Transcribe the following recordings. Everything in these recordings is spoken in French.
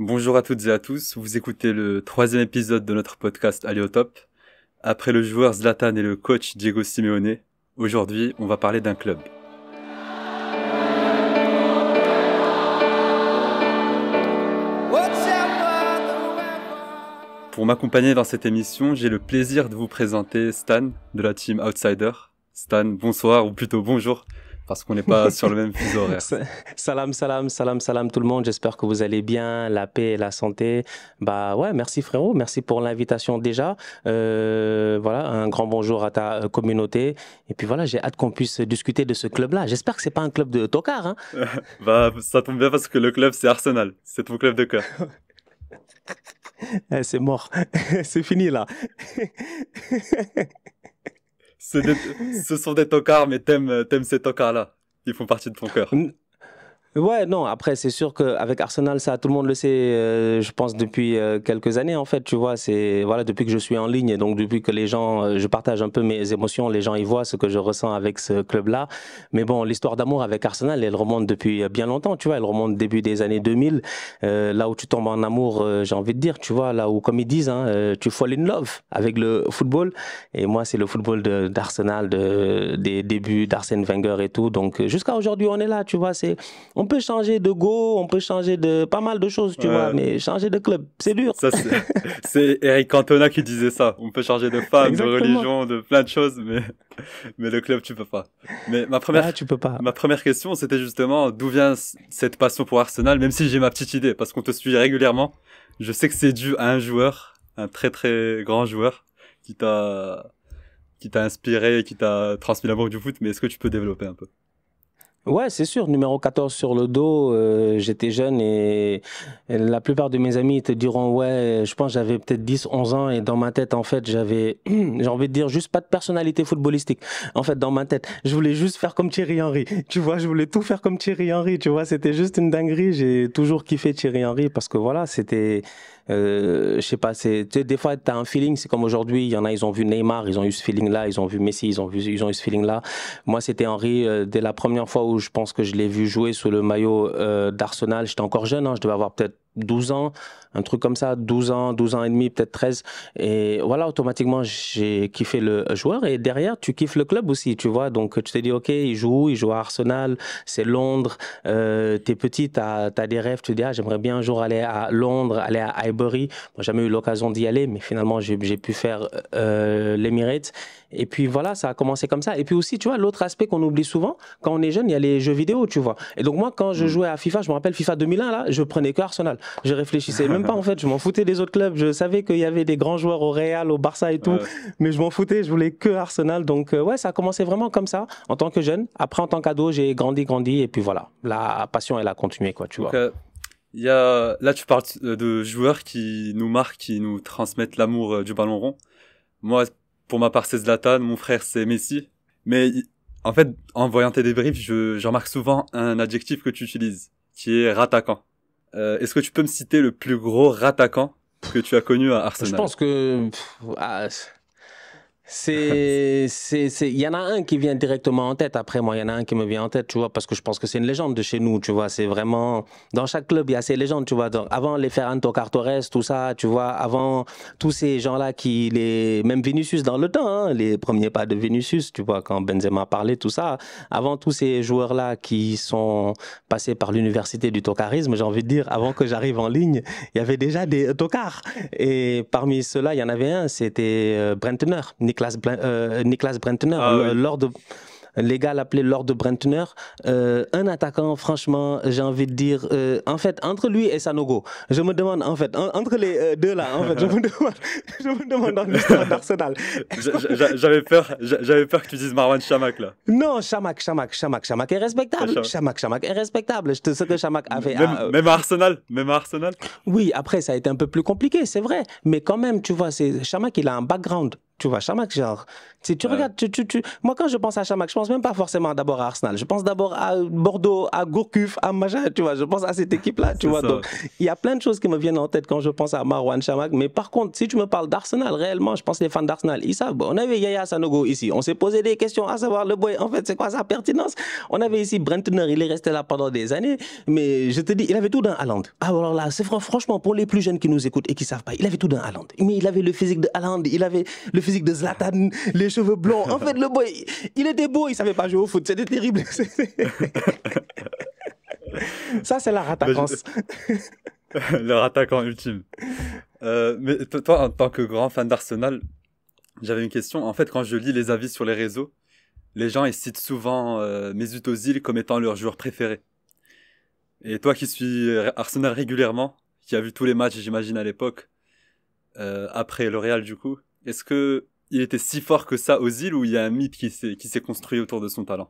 Bonjour à toutes et à tous, vous écoutez le troisième épisode de notre podcast Aller au top. Après le joueur Zlatan et le coach Diego Simeone, aujourd'hui on va parler d'un club. Pour m'accompagner dans cette émission, j'ai le plaisir de vous présenter Stan de la team Outsider. Stan, bonsoir ou plutôt bonjour, parce qu'on n'est pas sur le même fuseau horaire. Salam tout le monde. J'espère que vous allez bien, la paix et la santé. Bah ouais, merci frérot, merci pour l'invitation déjà. Voilà, un grand bonjour à ta communauté. Et puis voilà, j'ai hâte qu'on puisse discuter de ce club-là. J'espère que c'est pas un club de tocards, hein. Bah, ça tombe bien parce que le club c'est Arsenal, c'est ton club de cœur. C'est mort, c'est fini là. Ce sont des tocards, mais t'aimes ces tocards-là. Ils font partie de ton cœur. Ouais, non, après, c'est sûr qu'avec Arsenal, ça, tout le monde le sait, je pense, depuis quelques années, en fait, tu vois, c'est, voilà, depuis que je suis en ligne, et donc depuis que les gens, je partage un peu mes émotions, les gens, ils voient ce que je ressens avec ce club-là. Mais bon, l'histoire d'amour avec Arsenal, elle remonte depuis bien longtemps, tu vois, elle remonte début des années 2000, là où tu tombes en amour, j'ai envie de dire, tu vois, là où, comme ils disent, hein, tu fall in love avec le football. Et moi, c'est le football d'Arsenal, des débuts d'Arsène Wenger et tout. Donc, jusqu'à aujourd'hui, on est là, tu vois, on peut changer de go, on peut changer de pas mal de choses, tu vois, mais changer de club, c'est dur. Ça, c'est Eric Cantona qui disait ça. On peut changer de femme, de Exactement. religion, de plein de choses, mais le club, tu peux pas. Mais Tu peux pas. ma première question, c'était justement d'où vient cette passion pour Arsenal, même si j'ai ma petite idée, parce qu'on te suit régulièrement. Je sais que c'est dû à un joueur, un très très grand joueur, qui t'a inspiré et qui t'a transmis l'amour du foot, mais est-ce que tu peux développer un peu? Ouais, c'est sûr, numéro 14 sur le dos, j'étais jeune et la plupart de mes amis te diront, ouais, je pense que j'avais peut-être 10, 11 ans et dans ma tête, en fait, j'avais, j'ai envie de dire, juste pas de personnalité footballistique. En fait, dans ma tête, je voulais juste faire comme Thierry Henry. Tu vois, je voulais tout faire comme Thierry Henry, tu vois, c'était juste une dinguerie. J'ai toujours kiffé Thierry Henry parce que voilà, c'était, je sais pas, tu sais, des fois, t'as un feeling, c'est comme aujourd'hui, il y en a, ils ont vu Neymar, ils ont eu ce feeling-là, ils ont vu Messi, ils ont eu ce feeling-là. Moi, c'était Henry, dès la première fois où je pense que je l'ai vu jouer sous le maillot d'Arsenal. J'étais encore jeune, hein, je devais avoir peut-être 12 ans, un truc comme ça, 12 ans et demi, peut-être 13. Et voilà, automatiquement, j'ai kiffé le joueur. Et derrière, tu kiffes le club aussi, tu vois. Donc, tu t'es dit, OK, il joue à Arsenal, c'est Londres. T'es petit, t'as des rêves, tu te dis, ah, j'aimerais bien un jour aller à Londres, aller à Highbury. Moi, j'ai jamais eu l'occasion d'y aller, mais finalement, j'ai pu faire l'Emirates. Et puis voilà, ça a commencé comme ça. Et puis aussi, tu vois, l'autre aspect qu'on oublie souvent, quand on est jeune, il y a les jeux vidéo, tu vois. Et donc moi, quand je jouais à FIFA, je me rappelle FIFA 2001, là, je prenais que Arsenal. Je réfléchissais même pas, en fait, je m'en foutais des autres clubs. Je savais qu'il y avait des grands joueurs au Real, au Barça et tout, mais je m'en foutais, je voulais que Arsenal. Donc ouais, ça a commencé vraiment comme ça, en tant que jeune. Après, en tant qu'ado, j'ai grandi, et puis voilà, la passion, elle a continué, quoi, tu vois. Là, tu parles de joueurs qui nous marquent, qui nous transmettent l'amour du ballon rond. Moi, pour ma part, c'est Zlatan, mon frère, c'est Messi. Mais en fait, en voyant tes débriefs, je remarque souvent un adjectif que tu utilises, qui est rattaquant. Est-ce que tu peux me citer le plus gros rattaquant que tu as connu à Arsenal? Je pense que il y en a un qui vient directement en tête. Après, moi, il y en a un qui me vient en tête, tu vois, parce que je pense que c'est une légende de chez nous, tu vois. C'est vraiment, dans chaque club, il y a ces légendes, tu vois. Donc, avant les Ferran Torres, tout ça, tu vois, avant tous ces gens-là même Vinicius dans le temps, hein, les premiers pas de Vinicius, tu vois, quand Benzema parlait, tout ça. Avant tous ces joueurs-là qui sont passés par l'université du tocarisme, j'ai envie de dire, avant que j'arrive en ligne, il y avait déjà des tocards. Et parmi ceux-là, il y en avait un, c'était Brentner, Niklas Brentner, les gars l'appelaient Lord de Brentner, un attaquant, franchement, j'ai envie de dire, en fait, entre lui et Sanogo, je me demande, en fait, entre les deux là, en fait, je me demande dans l'histoire d'Arsenal. J'avais peur que tu dises Marwan Chamakh, là. Non, Chamakh est respectable. Chamakh est respectable. Ce que Chamakh a fait. Même à Arsenal. Oui, après, ça a été un peu plus compliqué, c'est vrai. Mais quand même, tu vois, Chamakh, il a un background. Tu vois, Chamakh, genre, si tu Ouais, regardes, moi quand je pense à Chamakh, je pense même pas forcément d'abord à Arsenal. Je pense d'abord à Bordeaux, à Gourcuff, à machin, tu vois. Je pense à cette équipe-là, tu c'est vois. ça. Donc, il y a plein de choses qui me viennent en tête quand je pense à Marouane Chamakh. Mais par contre, si tu me parles d'Arsenal, réellement, je pense que les fans d'Arsenal, ils savent. On avait Yaya Sanogo ici. On s'est posé des questions à savoir le boy, en fait, c'est quoi sa pertinence? On avait ici Brentner, il est resté là pendant des années. Mais je te dis, il avait tout d'un Haaland. Ah, alors là, c'est franchement, pour les plus jeunes qui nous écoutent et qui savent pas, il avait tout d'un Haaland. Mais il avait le physique de Haaland, il avait le physique de Zlatan, les cheveux blonds. En fait, le boy, il était beau, il savait pas jouer au foot. C'était terrible. Ça, c'est la Ben, rattaquance. leur attaquant ultime. Mais toi, en tant que grand fan d'Arsenal, j'avais une question. En fait, quand je lis les avis sur les réseaux, les gens ils citent souvent Mesut Özil comme étant leur joueur préféré. Et toi qui suis Arsenal régulièrement, qui a vu tous les matchs, j'imagine à l'époque, après le Real du coup, est-ce que il était si fort que ça Özil ou il y a un mythe qui s'est construit autour de son talent?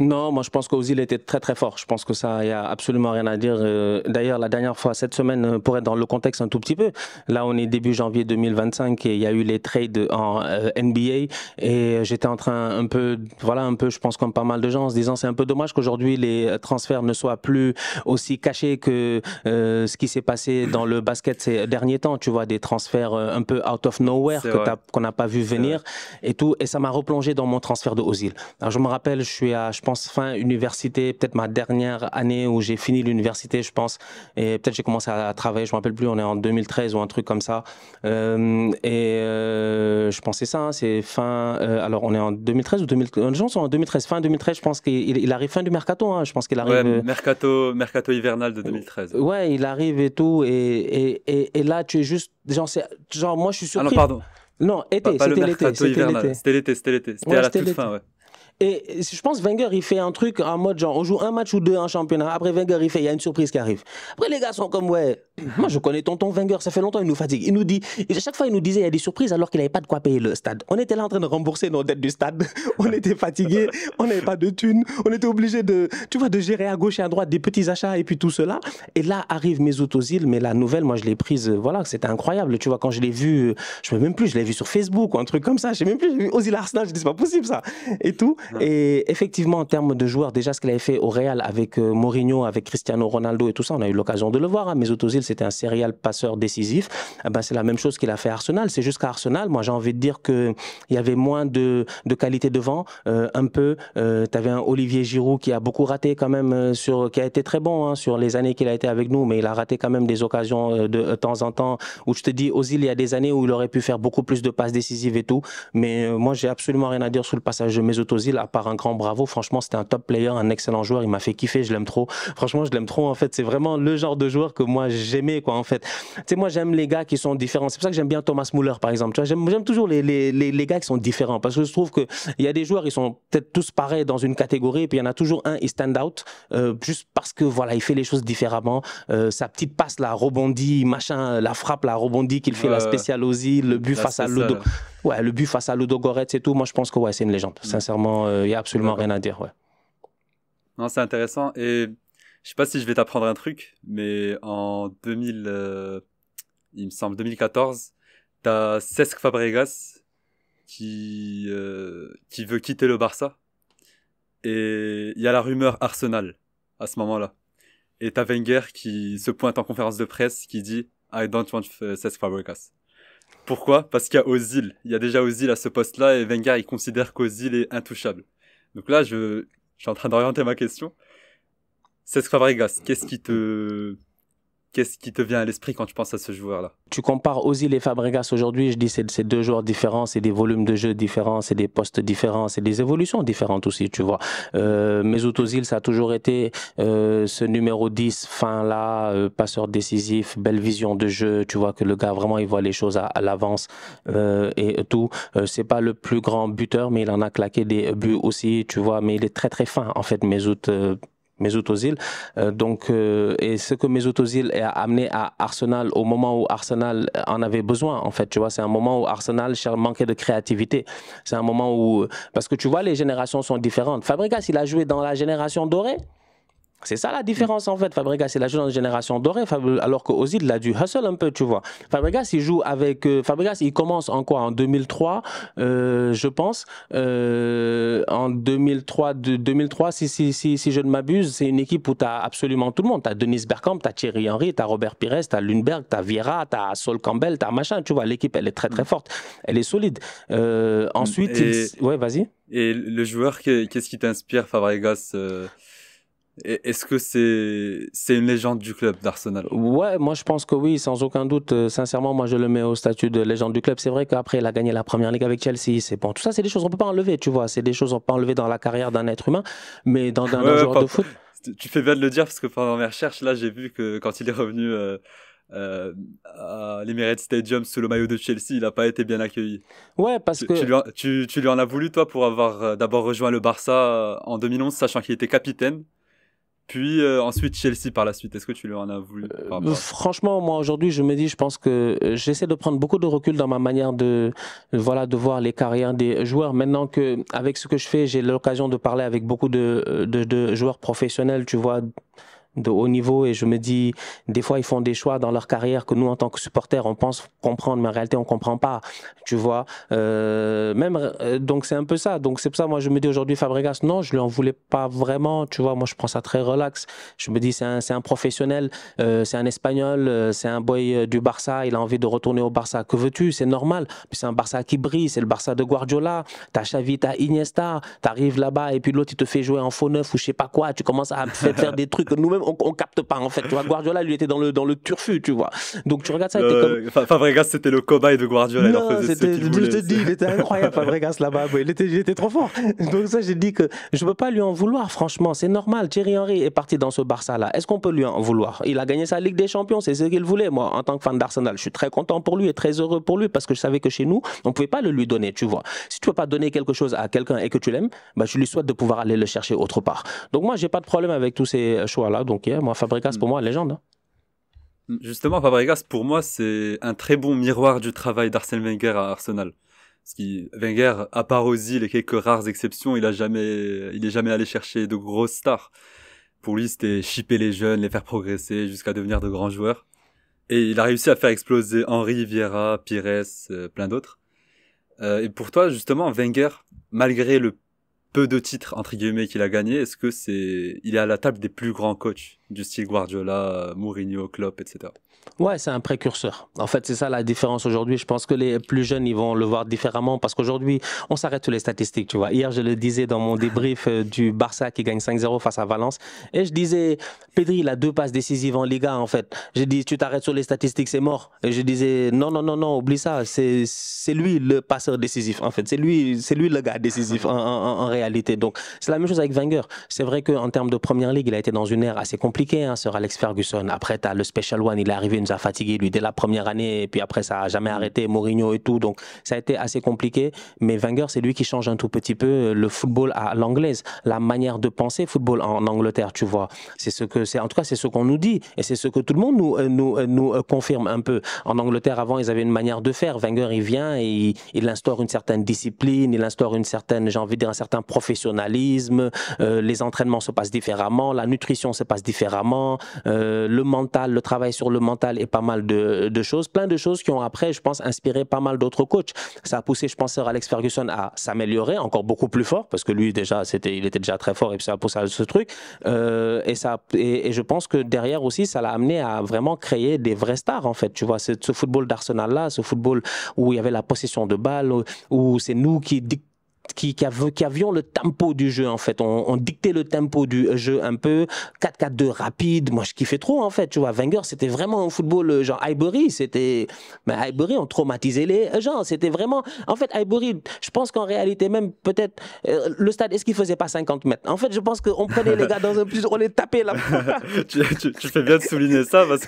Non, moi je pense qu'Ozil était très très fort. Je pense que ça, il y a absolument rien à dire. D'ailleurs, la dernière fois, cette semaine, pour être dans le contexte un tout petit peu, là on est début janvier 2025 et il y a eu les trades en NBA et j'étais en train un peu, voilà, un peu, je pense comme pas mal de gens, en se disant c'est un peu dommage qu'aujourd'hui les transferts ne soient plus aussi cachés que ce qui s'est passé dans le basket ces derniers temps. Tu vois, des transferts un peu out of nowhere C'est vrai, qu'on n'a pas vu c'est vrai. venir et tout. Et ça m'a replongé dans mon transfert de Ozil. Alors je me rappelle, je suis à, je pense, fin université, peut-être ma dernière année où j'ai fini l'université, je pense, et peut-être j'ai commencé à travailler, je me rappelle plus, on est en 2013 ou un truc comme ça. Je pensais ça, hein, c'est fin, alors on est en 2013 ou 2000, les gens sont en 2013, fin 2013, je pense qu'il arrive fin du mercato, hein, je pense qu'il Ouais, arrive, mercato hivernal de 2013. Ouais. ouais, il arrive et tout, et là tu es juste, genre, genre moi je suis Ah non, surpris. pardon, Non, été, pas le c'était l'été, mercato c'était hivernal, l'été. c'était l'été, c'était Ouais, à la c'était toute l'été. fin, ouais. Et je pense Wenger, il fait un truc en mode genre, on joue un match ou deux en championnat. Après Wenger, il y a une surprise qui arrive. Après, les gars sont comme, ouais, moi je connais tonton Wenger, ça fait longtemps, il nous fatigue. Il nous dit, et à chaque fois, il nous disait, il y a des surprises alors qu'il n'avait pas de quoi payer le stade. On était là en train de rembourser nos dettes du stade. On était fatigués, on n'avait pas de thunes. On était obligés de, tu vois, de gérer à gauche et à droite des petits achats et puis tout cela. Et là arrive Mesut Özil, mais la nouvelle, moi je l'ai prise, voilà, c'était incroyable. Tu vois, quand je l'ai vu, je ne sais même plus, je l'ai vu sur Facebook ou un truc comme ça. Je sais même plus, j'ai vu Özil Arsenal, je dis, c'est pas possible ça. Et tout. Ouais. Et effectivement, en termes de joueurs, déjà ce qu'il avait fait au Real avec Mourinho, avec Cristiano Ronaldo et tout ça, on a eu l'occasion de le voir. Hein. Mesut Özil, c'était un serial passeur décisif. Eh ben, c'est la même chose qu'il a fait à Arsenal. C'est juste qu'à Arsenal, moi j'ai envie de dire qu'il y avait moins de qualité devant, un peu. Tu avais un Olivier Giroud qui a beaucoup raté quand même, qui a été très bon hein, sur les années qu'il a été avec nous, mais il a raté quand même des occasions de temps en temps où je te dis, Özil, il y a des années où il aurait pu faire beaucoup plus de passes décisives et tout. Mais moi, j'ai absolument rien à dire sur le passage de Mesut Özil, à part un grand bravo. Franchement, c'était un top player, un excellent joueur. Il m'a fait kiffer, je l'aime trop. Franchement, je l'aime trop. En fait, c'est vraiment le genre de joueur que moi, j'aimais, quoi, en fait. Tu sais, moi, j'aime les gars qui sont différents. C'est pour ça que j'aime bien Thomas Müller, par exemple. Tu vois, j'aime toujours les gars qui sont différents. Parce que je trouve qu'il y a des joueurs, ils sont peut-être tous pareils dans une catégorie. Et puis, il y en a toujours un, il stand out. Juste parce que, voilà, il fait les choses différemment. Sa petite passe, là, rebondit, machin, la frappe, la rebondit qu'il fait, la spéciale Ozil, le but La face à Ludo. spéciale. Ouais, le but face à Ludo Goretz et tout, moi je pense que ouais, c'est une légende. Hmm, Sincèrement, il y a absolument d'accord. rien à dire. Ouais. Non, c'est intéressant. Et je sais pas si je vais t'apprendre un truc, mais en 2000, il me semble 2014, t'as Cesc Fabregas qui veut quitter le Barça. Et il y a la rumeur Arsenal à ce moment-là. Et t'as Wenger qui se pointe en conférence de presse qui dit I don't want Cesc Fabregas. Pourquoi? Parce qu'il y a Ozil. Il y a déjà Ozil à ce poste-là et Wenger il considère qu'Ozil est intouchable. Donc là, je suis en train d'orienter ma question. Cesc Fabregas, qu'est-ce qui te vient à l'esprit quand tu penses à ce joueur-là? Tu compares Ozil et Fabregas aujourd'hui, je dis c'est deux joueurs différents, c'est des volumes de jeu différents, c'est des postes différents, c'est des évolutions différentes aussi, tu vois. Mesut Ozil, ça a toujours été ce numéro 10 fin là, passeur décisif, belle vision de jeu, tu vois que le gars vraiment il voit les choses à l'avance et tout. C'est pas le plus grand buteur, mais il en a claqué des buts aussi, tu vois, mais il est très très fin en fait Mesut Özil. Et ce que Mesut Özil a amené à Arsenal au moment où Arsenal en avait besoin, en fait, tu vois, c'est un moment où Arsenal manquait de créativité. C'est un moment où, parce que tu vois, les générations sont différentes. Fabregas, il a joué dans la génération dorée. C'est ça la différence en fait. Fabregas, il a joué dans une génération dorée, alors qu'Ozil, il a dû hustle un peu, tu vois. Fabregas, il joue avec. Fabregas, il commence en quoi? En 2003, je pense. En 2003, si je ne m'abuse, c'est une équipe où tu as absolument tout le monde. Tu as Dennis Bergkamp, tu as Thierry Henry, tu as Robert Pires, tu as Lundberg, tu as Vieira, tu as Sol Campbell, tu as machin, tu vois. L'équipe, elle est très très forte. Elle est solide. Ensuite, ouais, vas-y. Et le joueur, qu'est-ce qui t'inspire, Fabregas est-ce que c'est une légende du club d'Arsenal? Ouais, moi je pense que oui, sans aucun doute. Sincèrement, moi je le mets au statut de légende du club. C'est vrai qu'après il a gagné la première ligue avec Chelsea. C'est bon, tout ça c'est des choses on peut pas enlever, tu vois. C'est des choses on peut pas enlever dans la carrière d'un être humain, mais d'un Ouais, joueur de foot. tu fais bien de le dire parce que pendant mes recherches, là, j'ai vu que quand il est revenu à l'Emirates Stadium sous le maillot de Chelsea, il n'a pas été bien accueilli. Ouais, parce que Tu lui en as voulu, toi, pour avoir d'abord rejoint le Barça en 2011, sachant qu'il était capitaine. Puis ensuite Chelsea par la suite. Est-ce que tu lui en as voulu par rapport à ça? franchement, moi aujourd'hui, je me dis, je pense que j'essaie de prendre beaucoup de recul dans ma manière voilà, de voir les carrières des joueurs. Maintenant que, avec ce que je fais, j'ai l'occasion de parler avec beaucoup de joueurs professionnels, tu vois, de haut niveau, et je me dis, des fois ils font des choix dans leur carrière que nous en tant que supporters on pense comprendre, mais en réalité on comprend pas, tu vois. Donc c'est un peu ça, donc c'est pour ça moi je me dis aujourd'hui Fabregas, non, je lui en voulais pas vraiment, tu vois. Moi je prends ça très relax, je me dis c'est un professionnel, c'est un Espagnol, c'est un boy du Barça, il a envie de retourner au Barça, que veux-tu, c'est normal. Puis c'est un Barça qui brille, c'est le Barça de Guardiola, t'as Xavi, t'as Iniesta, t'arrives là-bas et puis l'autre il te fait jouer en faux neuf ou je sais pas quoi, tu commences à faire des trucs que nous-mêmes on capte pas en fait, tu vois. Guardiola lui était dans le turfu, tu vois. Donc tu regardes ça, t'es comme Fabregas, c'était le cobaye de Guardiola. non, il en faisait ce qu'il voulait. je te dis, il était incroyable Fabregas là-bas, il était trop fort. Donc ça j'ai dit que je peux pas lui en vouloir, franchement, c'est normal. Thierry Henry est parti dans ce Barça là, est-ce qu'on peut lui en vouloir? Il a gagné sa Ligue des Champions, c'est ce qu'il voulait. Moi en tant que fan d'Arsenal, je suis très content pour lui et très heureux pour lui parce que je savais que chez nous on pouvait pas le lui donner, tu vois. Si tu peux pas donner quelque chose à quelqu'un et que tu l'aimes, bah je lui souhaite de pouvoir aller le chercher autre part. Donc moi j'ai pas de problème avec tous ces choix là. Donc moi Fabregas pour moi légende, hein. Justement, Fabregas, pour moi, c'est un très bon miroir du travail d'Arsène Wenger à Arsenal. Parce que Wenger, à part Ozil et quelques rares exceptions, il est jamais allé chercher de grosses stars. Pour lui, c'était shipper les jeunes, les faire progresser jusqu'à devenir de grands joueurs. Et il a réussi à faire exploser Henry, Vieira, Pires, plein d'autres. Et pour toi, justement, Wenger, malgré le peu de titres entre guillemets qu'il a gagné, est-ce que il est à la table des plus grands coachs du style Guardiola, Mourinho, Klopp, etc. Ouais, c'est un précurseur. En fait, c'est ça la différence aujourd'hui. Je pense que les plus jeunes, ils vont le voir différemment parce qu'aujourd'hui, on s'arrête sur les statistiques, tu vois. Hier, je le disais dans mon débrief du Barça qui gagne 5-0 face à Valence. Et je disais, Pedri, il a 2 passes décisives en Liga, en fait. J'ai dit, tu t'arrêtes sur les statistiques, c'est mort. Et je disais, non, oublie ça. C'est lui le passeur décisif, en fait. C'est lui le gars décisif en réalité. Donc, c'est la même chose avec Wenger. C'est vrai qu'en termes de première ligue, il a été dans une ère assez compliquée, hein, Sir Alex Ferguson. Après, tu as le Special One, il est arrivé, il nous a fatigué lui dès la première année et puis après ça a jamais arrêté, Mourinho et tout, donc ça a été assez compliqué. Mais Wenger, c'est lui qui change un tout petit peu le football à l'anglaise, la manière de penser football en Angleterre, tu vois. En tout cas c'est ce qu'on nous dit et c'est ce que tout le monde nous confirme un peu. En Angleterre avant ils avaient une manière de faire. Wenger il vient et il instaure une certaine discipline, il instaure une certaine, j'ai envie de dire un certain professionnalisme. Les entraînements se passent différemment, la nutrition se passe différemment, le mental, le travail sur le mental et pas mal de choses, plein de choses qui ont après, je pense, inspiré pas mal d'autres coachs. Ça a poussé, je pense, Sir Alex Ferguson à s'améliorer encore beaucoup plus fort parce que lui déjà, il était déjà très fort et puis ça a poussé à ce truc. Et je pense que derrière aussi, ça l'a amené à vraiment créer des vrais stars en fait. Tu vois, ce football d'Arsenal là, ce football où il y avait la possession de balle, où c'est nous qui avions le tempo du jeu en fait. On dictait le tempo du jeu un peu 4-4-2 rapide. Moi je kiffais trop en fait, tu vois. Wenger c'était vraiment un football genre Highbury, mais Highbury on traumatisait les gens, c'était vraiment en fait Highbury, je pense qu'en réalité même peut-être le stade, est-ce qu'il faisait pas 50 mètres? En fait, je pense qu'on prenait les gars dans un plus, on les tapait là. tu fais bien de souligner ça parce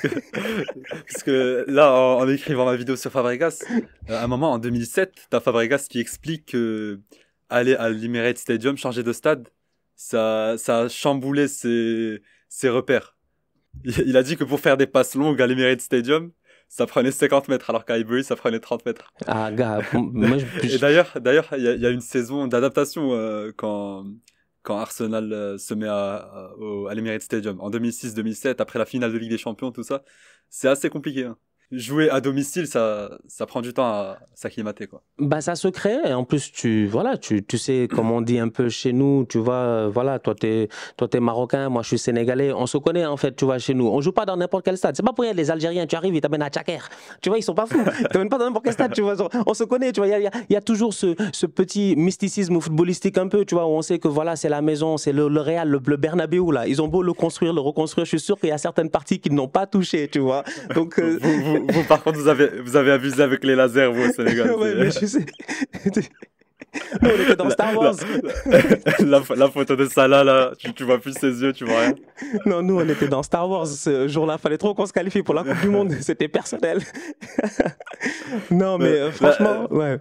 que là en écrivant ma vidéo sur Fabregas, à un moment en 2007, t'as Fabregas qui explique que aller à l'Emirates Stadium, changer de stade, ça a chamboulé ses repères. Il a dit que pour faire des passes longues à l'Emirates Stadium, ça prenait 50 mètres, alors qu'à Highbury, ça prenait 30 mètres. Ah, gars, moi, Et d'ailleurs, il y a une saison d'adaptation, quand Arsenal se met à l'Emirates Stadium. En 2006-2007, après la finale de Ligue des Champions, tout ça, c'est assez compliqué. Hein. Jouer à domicile, ça prend du temps à s'acclimater, quoi. Bah, ça se crée. Et en plus, tu sais, comme on dit un peu chez nous, tu vois, voilà, toi, t'es marocain, moi, je suis sénégalais. On se connaît, en fait, tu vois, chez nous. On joue pas dans n'importe quel stade. C'est pas pour rien, les Algériens, tu arrives, ils t'amènent à Tchaker. Tu vois, ils sont pas fous. Ils t'amènent pas dans n'importe quel stade, tu vois. On se connaît, tu vois. Il y a toujours ce petit mysticisme footballistique un peu, tu vois, où on sait que voilà, c'est la maison, c'est le Real, le Bernabéu, là. Ils ont beau le construire, le reconstruire. Je suis sûr qu'il y a certaines parties qu'ils n'ont pas touché, tu vois. Donc, vous, par contre, vous avez abusé avec les lasers, vous, au Sénégal. Ouais, mais je sais. Nous, on était dans Star Wars. La photo de Salah, là, tu vois plus ses yeux, tu vois rien. Non, nous, on était dans Star Wars. Ce jour-là, fallait trop qu'on se qualifie pour la Coupe du Monde. C'était personnel. Non, mais franchement, ouais.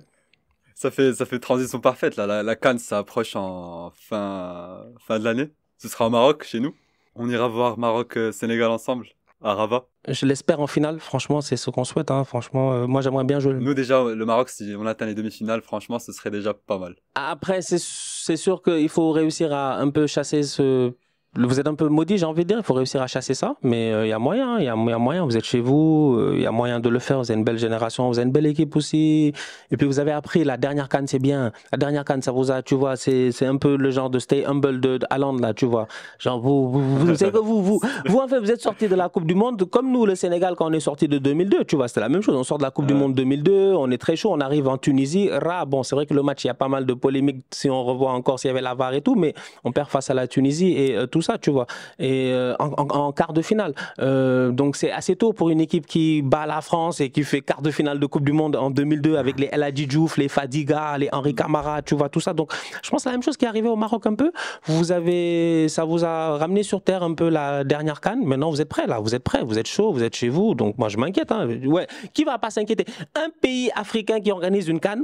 Ça fait transition parfaite, là. La CAN, ça approche en fin de l'année. Ce sera au Maroc, chez nous. On ira voir Maroc-Sénégal ensemble, à Rabat. Je l'espère en finale, franchement, c'est ce qu'on souhaite. Hein. Franchement, moi, j'aimerais bien jouer. Nous, déjà, le Maroc, si on atteint les demi-finales, franchement, ce serait déjà pas mal. Après, c'est sûr qu'il faut réussir à un peu chasser ce... Vous êtes un peu maudit, j'ai envie de dire. Il faut réussir à chasser ça, mais il y a moyen. Il y a moyen. Vous êtes chez vous, il y a moyen de le faire. Vous avez une belle génération, vous avez une belle équipe aussi. Et puis vous avez appris la dernière CAN, c'est bien. La dernière CAN, ça vous a, tu vois, c'est un peu le genre de stay humble de Haaland là, tu vois. Genre vous savez que vous en fait, vous êtes sorti de la Coupe du Monde comme nous, le Sénégal, quand on est sorti de 2002, tu vois, c'était la même chose. On sort de la Coupe du Monde 2002, on est très chaud, on arrive en Tunisie. Bon, c'est vrai que le match, il y a pas mal de polémiques si on revoit encore s'il y avait la VAR et tout, mais on perd face à la Tunisie et tout ça, tu vois, et en quart de finale. Donc c'est assez tôt pour une équipe qui bat la France et qui fait quart de finale de Coupe du Monde en 2002 avec les El Hadji Diouf, les Fadiga, les Henri Camara, tu vois, tout ça. Donc je pense que c'est la même chose qui est arrivée au Maroc un peu. Ça vous a ramené sur terre un peu la dernière CAN. Maintenant vous êtes prêts là, vous êtes prêts, vous êtes chaud, vous êtes chez vous. Donc moi je m'inquiète. Hein. Ouais. Qui va pas s'inquiéter? Un pays africain qui organise une CAN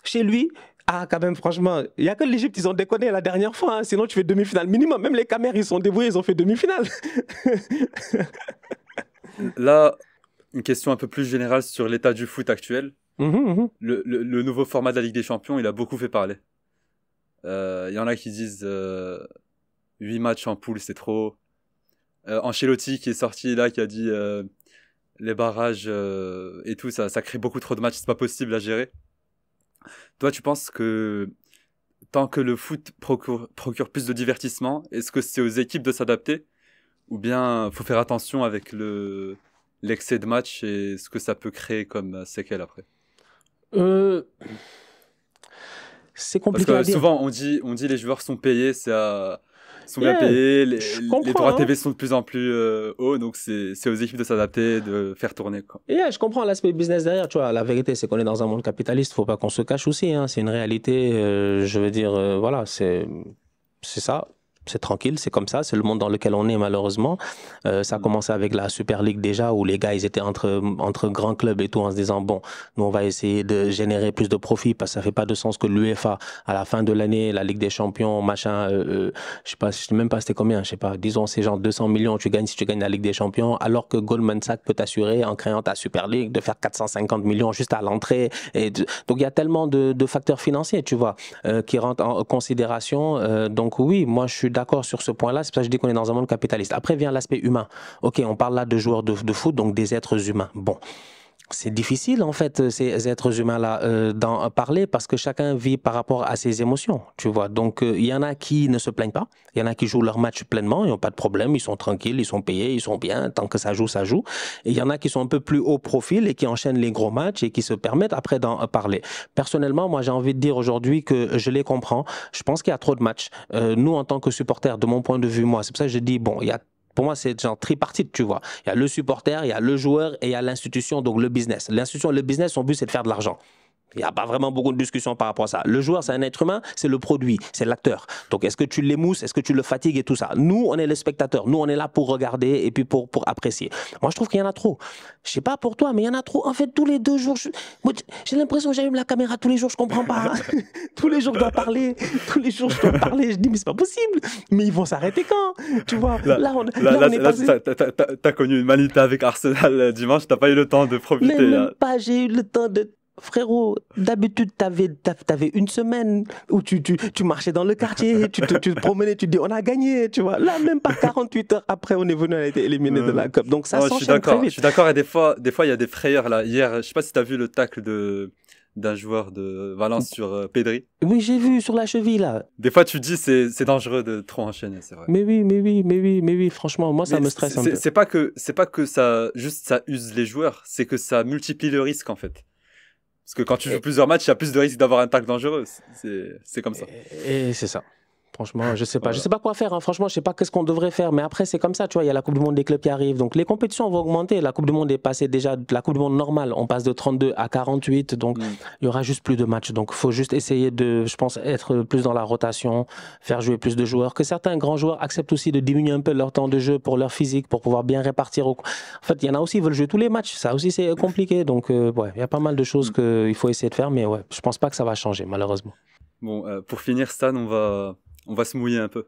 chez lui. Ah, quand même, franchement, il n'y a que l'Égypte, ils ont déconné la dernière fois. Hein. Sinon, tu fais demi-finale minimum. Même les Camers, ils sont débrouillés, ils ont fait demi-finale. Là, une question un peu plus générale sur l'état du foot actuel. Le nouveau format de la Ligue des Champions, il a beaucoup fait parler. Il y en a qui disent 8 matchs en poule, c'est trop. Ancelotti qui est sorti là, qui a dit les barrages et tout, ça crée beaucoup trop de matchs, c'est pas possible à gérer. Toi, tu penses que tant que le foot procure plus de divertissement, est-ce que c'est aux équipes de s'adapter ou bien faut faire attention avec l'excès de match et ce que ça peut créer comme séquelles après? C'est compliqué Parce à que dire. souvent on dit les joueurs sont payés, sont bien payés, les droits TV sont de plus en plus hauts, donc c'est aux équipes de s'adapter, de faire tourner, quoi. Je comprends l'aspect business derrière, tu vois. La vérité, c'est qu'on est dans un monde capitaliste, faut pas qu'on se cache aussi, hein. C'est une réalité, je veux dire, voilà, c'est ça. C'est tranquille, c'est comme ça, c'est le monde dans lequel on est malheureusement. Ça a commencé avec la Super League déjà, où les gars, ils étaient entre grands clubs et tout, en se disant, bon, nous on va essayer de générer plus de profit, parce que ça fait pas de sens que l'UEFA, à la fin de l'année, la Ligue des Champions, machin, je sais même pas c'était combien, je sais pas, disons c'est genre 200 millions tu gagnes si tu gagnes la Ligue des Champions, alors que Goldman Sachs peut t'assurer, en créant ta Super League, de faire 450 millions juste à l'entrée. Donc il y a tellement de facteurs financiers, tu vois, qui rentrent en considération. Donc oui, moi je suis d'accord sur ce point-là, c'est pour ça que je dis qu'on est dans un monde capitaliste. Après vient l'aspect humain. Ok, on parle là de joueurs de foot, donc des êtres humains. Bon, c'est difficile en fait, ces êtres humains-là, d'en parler parce que chacun vit par rapport à ses émotions, tu vois. Donc il y en a qui ne se plaignent pas, il y en a qui jouent leur match pleinement, ils n'ont pas de problème, ils sont tranquilles, ils sont payés, ils sont bien, tant que ça joue, ça joue. Et il y en a qui sont un peu plus haut profil et qui enchaînent les gros matchs et qui se permettent après d'en parler. Personnellement, moi j'ai envie de dire aujourd'hui que je les comprends. Je pense qu'il y a trop de matchs. Nous, en tant que supporters, de mon point de vue, moi, c'est pour ça que je dis, bon, il y a pour moi, c'est genre tripartite, tu vois. Il y a le supporter, il y a le joueur et il y a l'institution, donc le business. L'institution et le business, son but, c'est de faire de l'argent. Il n'y a pas vraiment beaucoup de discussion par rapport à ça. Le joueur, c'est un être humain, c'est le produit, c'est l'acteur. Donc, est-ce que tu l'émousses, est-ce que tu le fatigues et tout ça? Nous, on est les spectateurs. Nous, on est là pour regarder et puis pour apprécier. Moi, je trouve qu'il y en a trop. Je sais pas pour toi, mais il y en a trop. En fait, tous les 2 jours, j'ai l'impression que j'allume la caméra tous les jours, je comprends pas. Hein. Tous les jours, je dois parler. Tous les jours, je dois parler. Je dis, mais c'est pas possible. Mais ils vont s'arrêter quand? Tu vois, t'as connu une manita avec Arsenal dimanche, t'as pas eu le temps de profiter. Même pas, j'ai eu le temps de Frérot, d'habitude, t'avais une semaine où tu marchais dans le quartier, tu te promenais, tu te dis on a gagné, tu vois. Là, même pas 48 heures après, on est venu, on a été éliminé de la Coupe. Donc ça s'enchaîne très vite. Je suis d'accord, et des fois, il y a des frayeurs, là. Hier, je sais pas si t'as vu le tacle d'un joueur de Valence sur Pedri. Oui, j'ai vu sur la cheville, là. Des fois, tu dis c'est dangereux de trop enchaîner, c'est vrai. Mais oui, franchement, moi, ça me stresse un peu. C'est pas que ça use les joueurs, c'est que ça multiplie le risque, en fait. Parce que quand tu joues plusieurs matchs, il y a plus de risques d'avoir un tacle dangereux. C'est comme ça. Et c'est ça. Franchement, je sais pas. Voilà. Je sais pas quoi faire. Hein. Franchement, je sais pas qu'est-ce qu'on devrait faire. Mais après, c'est comme ça. Tu vois, il y a la Coupe du Monde des clubs qui arrive. Donc, les compétitions vont augmenter. La Coupe du Monde est passée déjà. La Coupe du Monde normale, on passe de 32 à 48. Donc, il y aura juste plus de matchs. Donc, il faut juste essayer de, je pense, être plus dans la rotation, faire jouer plus de joueurs. Que certains grands joueurs acceptent aussi de diminuer un peu leur temps de jeu pour leur physique, pour pouvoir bien répartir. En fait, il y en a aussi qui veulent jouer tous les matchs. Ça aussi, c'est compliqué. Donc, ouais, il y a pas mal de choses qu'il faut essayer de faire. Mais ouais, je pense pas que ça va changer, malheureusement. Bon, pour finir, Stan, on va se mouiller un peu.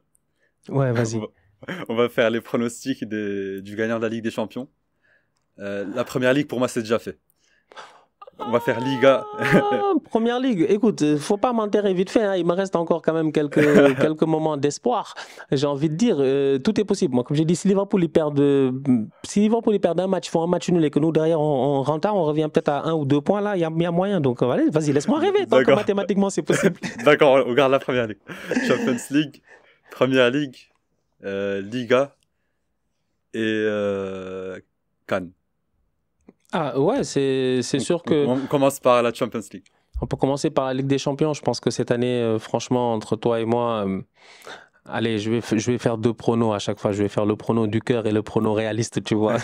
Ouais, vas-y. On va faire les pronostics du gagnant de la Ligue des Champions. La première ligue, pour moi, c'est déjà fait. On va faire Liga. Première ligue. Écoute, faut pas m'enterrer vite fait. Hein. Il me reste encore quand même quelques moments d'espoir. J'ai envie de dire, tout est possible. Moi, comme j'ai dit, si Liverpool il perd un match, ils font un match nul et que nous derrière on rentre, on revient peut-être à 1 ou 2 points là, il y a moyen. Donc allez, vas-y, laisse-moi rêver. Tant que mathématiquement c'est possible. D'accord, on regarde la première ligue. Champions League, Première Ligue, Liga et Cannes. Ah ouais, c'est sûr que... On commence par la Champions League. On peut commencer par la Ligue des Champions. Je pense que cette année, franchement, entre toi et moi, allez, je vais faire 2 pronos à chaque fois. Je vais faire le prono du cœur et le prono réaliste, tu vois.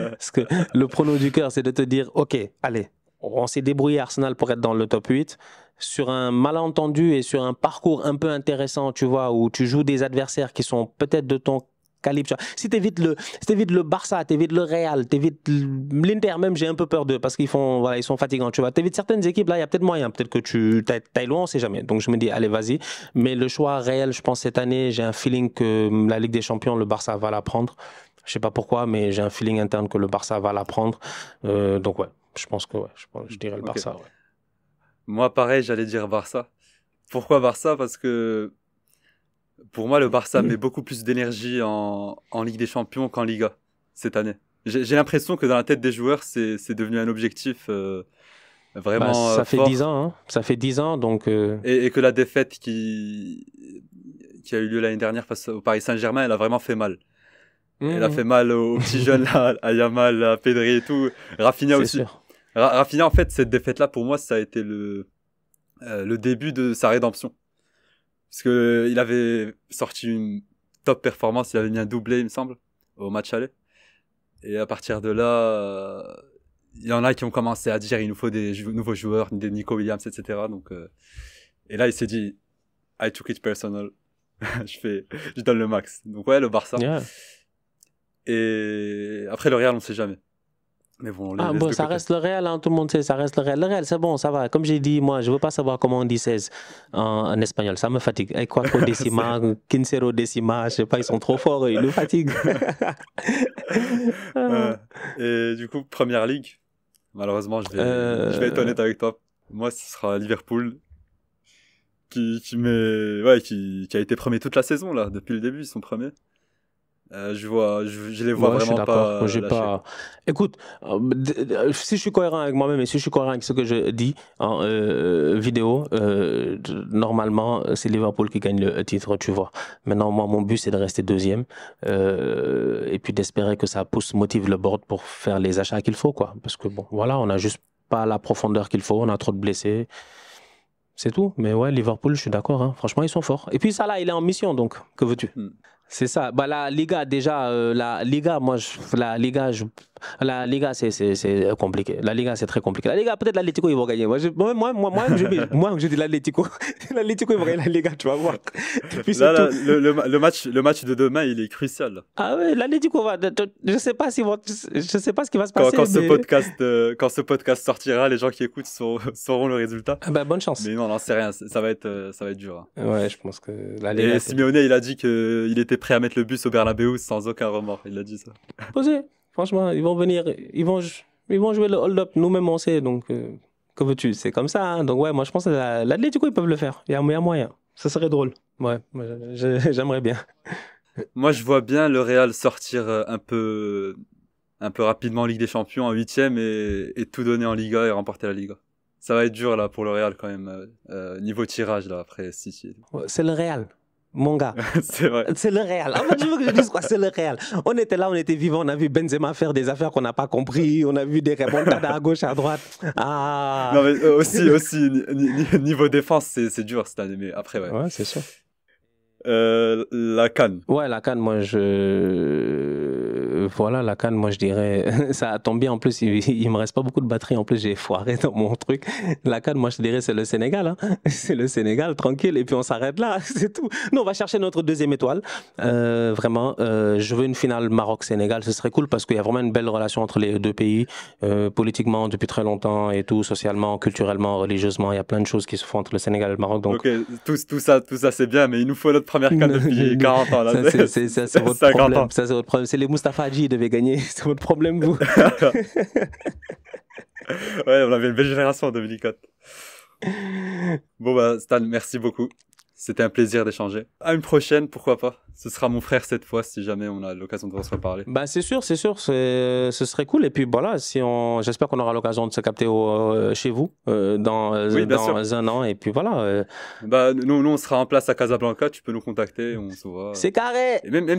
Parce que le prono du cœur, c'est de te dire, ok, allez, on s'est débrouillé Arsenal pour être dans le top 8. Sur un malentendu et sur un parcours un peu intéressant, tu vois, où tu joues des adversaires qui sont peut-être de ton calibre. Si t'évites le Barça, t'évites le Real, t'évites l'Inter, même j'ai un peu peur d'eux parce qu'ils sont fatigants, tu vois. T'évites certaines équipes, là, il y a peut-être moyen, peut-être que tu t'ailles loin, on sait jamais. Donc je me dis, allez, vas-y. Mais le choix réel, je pense, cette année, j'ai un feeling que la Ligue des Champions, le Barça va la prendre. Je sais pas pourquoi, mais j'ai un feeling interne que le Barça va la prendre. Donc ouais, je pense que je dirais le Barça. Ouais. Moi, pareil, j'allais dire Barça. Pourquoi Barça? Parce que pour moi, le Barça met beaucoup plus d'énergie en Ligue des Champions qu'en Liga cette année. J'ai l'impression que dans la tête des joueurs, c'est devenu un objectif vraiment ça fait fort. 10 ans, hein. Ça fait 10 ans, donc... Et que la défaite qui a eu lieu l'année dernière face au Paris Saint-Germain, elle a vraiment fait mal. Elle a fait mal aux petits jeunes, là, à Yamal, à Pedri et tout. Rafinha aussi. Rafinha, en fait, cette défaite-là, pour moi, ça a été le début de sa rédemption. Parce que il avait sorti une top performance, il avait mis un doublé, il me semble, au match aller. Et à partir de là, il y en a qui ont commencé à dire il nous faut des nouveaux joueurs, des Nico Williams, etc. Donc, et là, il s'est dit I took it personal. je donne le max. Donc ouais, le Barça. Yeah. Et après le Real, on sait jamais. Mais bon, ça reste le Real, hein, tout le monde sait, ça reste le Real. Le Real, c'est bon, ça va. Comme j'ai dit, moi, je veux pas savoir comment on dit 16 en espagnol. Ça me fatigue. Quattro décima, quincero décima, je sais pas, ils sont trop forts, ils nous fatiguent. Et du coup, Première Ligue, malheureusement, je vais être honnête avec toi. Moi, ce sera Liverpool qui a été premier toute la saison, là, depuis le début, ils sont premiers. Je les vois vraiment pas. Écoute, si je suis cohérent avec moi-même et si je suis cohérent avec ce que je dis en vidéo, normalement, c'est Liverpool qui gagne le titre, tu vois. Maintenant, moi, mon but, c'est de rester deuxième et puis d'espérer que ça motive le board pour faire les achats qu'il faut, quoi. Parce que bon, voilà, on n'a juste pas la profondeur qu'il faut, on a trop de blessés. C'est tout. Mais ouais, Liverpool, je suis d'accord. Hein. Franchement, ils sont forts. Et puis ça, là, il est en mission, donc que veux-tu? C'est ça. Bah, la Liga, déjà, la Liga, c'est compliqué. La Liga, c'est très compliqué. La Liga, peut-être l'Atlético, ils vont gagner. Moi, je dis l'Atlético. L'Atlético, ils vont gagner la Liga, tu vas voir. Là, le match de demain, il est crucial. Ah ouais, l'Atlético va. Je sais pas ce qui va se passer. Quand ce podcast sortira, les gens qui écoutent sauront le résultat. Ah bah, bonne chance. Mais non, c'est rien. Ça va être dur. Hein. Ouais, je pense que la Liga. Et Simeone, il a dit qu'il était prêt à mettre le bus au Bernabéu sans aucun remords. Il a dit ça. Posé. Franchement, ils vont venir, ils vont jouer le hold-up. Nous-mêmes, on sait. Donc, Que veux-tu? C'est comme ça, hein. Donc ouais, moi je pense que l'Atlético, ils peuvent le faire. Il y a moyen. Ça serait drôle. Ouais, moi, j'aimerais bien. Moi, je vois bien le Real sortir un peu rapidement en Ligue des Champions en huitième et tout donner en Liga et remporter la Liga. Ça va être dur là pour le Real quand même, niveau tirage là après City. Ouais, c'est le Real. Mon gars, C'est vrai. c'est le Real. En fait, je veux que je dise quoi, c'est le Real. On était là, on était vivants, on a vu Benzema faire des affaires qu'on n'a pas compris, on a vu des remontadas à gauche, à droite. Ah. Non mais aussi niveau défense c'est dur cette année mais après ouais. Ouais, c'est sûr. La CAN. Ouais, la CAN, voilà, la CAN, moi je dirais, ça tombe bien en plus, il me reste pas beaucoup de batterie, en plus j'ai foiré dans mon truc. La CAN, moi je dirais, c'est le Sénégal, hein. C'est le Sénégal, tranquille, et puis on s'arrête là, c'est tout. Nous, on va chercher notre deuxième étoile. Vraiment, je veux une finale Maroc-Sénégal, ce serait cool parce qu'il y a vraiment une belle relation entre les deux pays, politiquement depuis très longtemps et tout, socialement, culturellement, religieusement, il y a plein de choses qui se font entre le Sénégal et le Maroc. Donc... Ok, tout ça c'est bien, mais il nous faut notre première CAN depuis 40 ans. Là. Ça, c'est votre problème. Ça, c'est votre problème. C'est les Moustapha Hadji qui devaient gagner. C'est votre problème, vous. Ouais, on avait une belle génération en 2004. Bon, bah, Stan, merci beaucoup. C'était un plaisir d'échanger. À une prochaine, pourquoi pas. Ce sera mon frère cette fois, si jamais on a l'occasion de se reparler. Bah, c'est sûr, ce serait cool. Et puis voilà, j'espère qu'on aura l'occasion de se capter chez vous dans un an. Et puis voilà. Bah, nous, on sera en place à Casablanca. Tu peux nous contacter, on se voit. C'est carré. Et même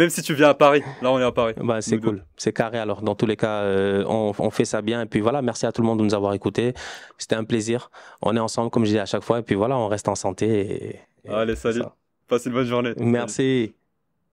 si tu viens à Paris, là, on est à Paris. Bah, c'est cool. C'est carré. Alors, dans tous les cas, on fait ça bien. Et puis voilà, merci à tout le monde de nous avoir écoutés. C'était un plaisir. On est ensemble, comme je dis à chaque fois. Et puis voilà, on reste en santé. Allez, salut. Passe une bonne journée. Merci.